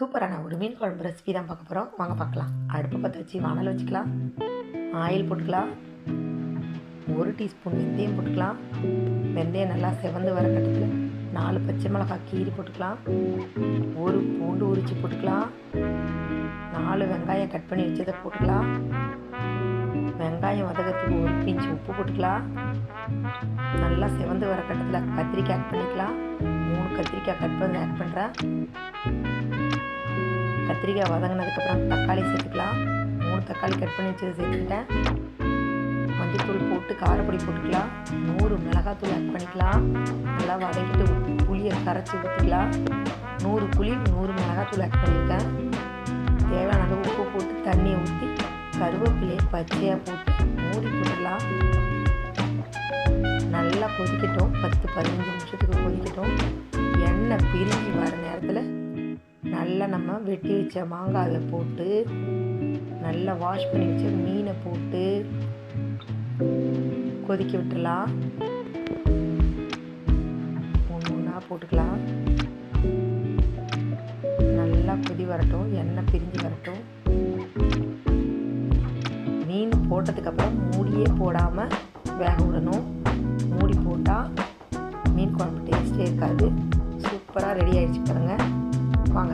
சூப்பரான ஒரு மீன் குழம்பு ரெசிபி தான் பார்க்க போகிறோம். வாங்க பார்க்கலாம். அடுப்பை பற்ற வச்சு வானல் வச்சுக்கலாம். ஆயில் போட்டுக்கலாம். 1 டீஸ்பூன் வெந்தயம் போட்டுக்கலாம். வெந்தயம் நல்லா செவந்து வர கட்டத்தில் 4 பச்சை மிளகாய் கீரி போட்டுக்கலாம். 1 பூண்டு உரித்து போட்டுக்கலாம். 4 வெங்காயம் கட் பண்ணி வச்சதை போட்டுக்கலாம். வெங்காயம் வதக்கிறதுக்கு 1 பிஞ்ச் உப்பு போட்டுக்கலாம். நல்லா செவந்து வர கட்டத்தில் கத்திரிக்காய் ஆட் பண்ணிக்கலாம். 3 கத்திரிக்காய் கட் பண்ணி ஆட் பண்ணுறேன். கத்திரிக்காய் வதங்கினதுக்கப்புறம் தக்காளி சேர்த்துக்கலாம். 3 தக்காளி கட் பண்ணி வச்சதை சேர்த்துக்கிட்டேன். மஞ்சள்தூள் போட்டு காரப்பொடி போட்டுக்கலாம். 100 மிளகாத்தூள் ஆட் பண்ணிக்கலாம். நல்லா வதக்கிட்டு புளியை கரைச்சி ஊற்றிக்கலாம். 100 புளி 100 மிளகாத்தூள் ஆட் பண்ணியிருக்கேன். தேவையான அளவு உப்பு போட்டு தண்ணியை ஊற்றி கருவேப்பிலையை பச்சையாக போட்டு மூடி போட்டுடலாம். நல்லா கொதிக்கட்டும். 10-15 நிமிஷத்துக்கு கொதிக்கட்டும். எண்ணெய் பிரிஞ்சு வர நேரத்தில் நல்லா நம்ம வெட்டி வச்ச மாங்காயை போட்டு நல்லா வாஷ் பண்ணி வச்ச மீனை போட்டு கொதிக்க விட்டுடலாம். ஒன்றா போட்டுக்கலாம். நல்லா கொதி வரட்டும். எண்ணெய் பிரிஞ்சு வரட்டும். மீன் போட்டதுக்கப்புறம் மூடியே போடாமல் வேக விடணும். மூடி போட்டால் மீன் குழம்பு டேஸ்ட்டே இருக்காது. சூப்பராக ரெடி ஆகிடுச்சு பாருங்கள். வாங்க.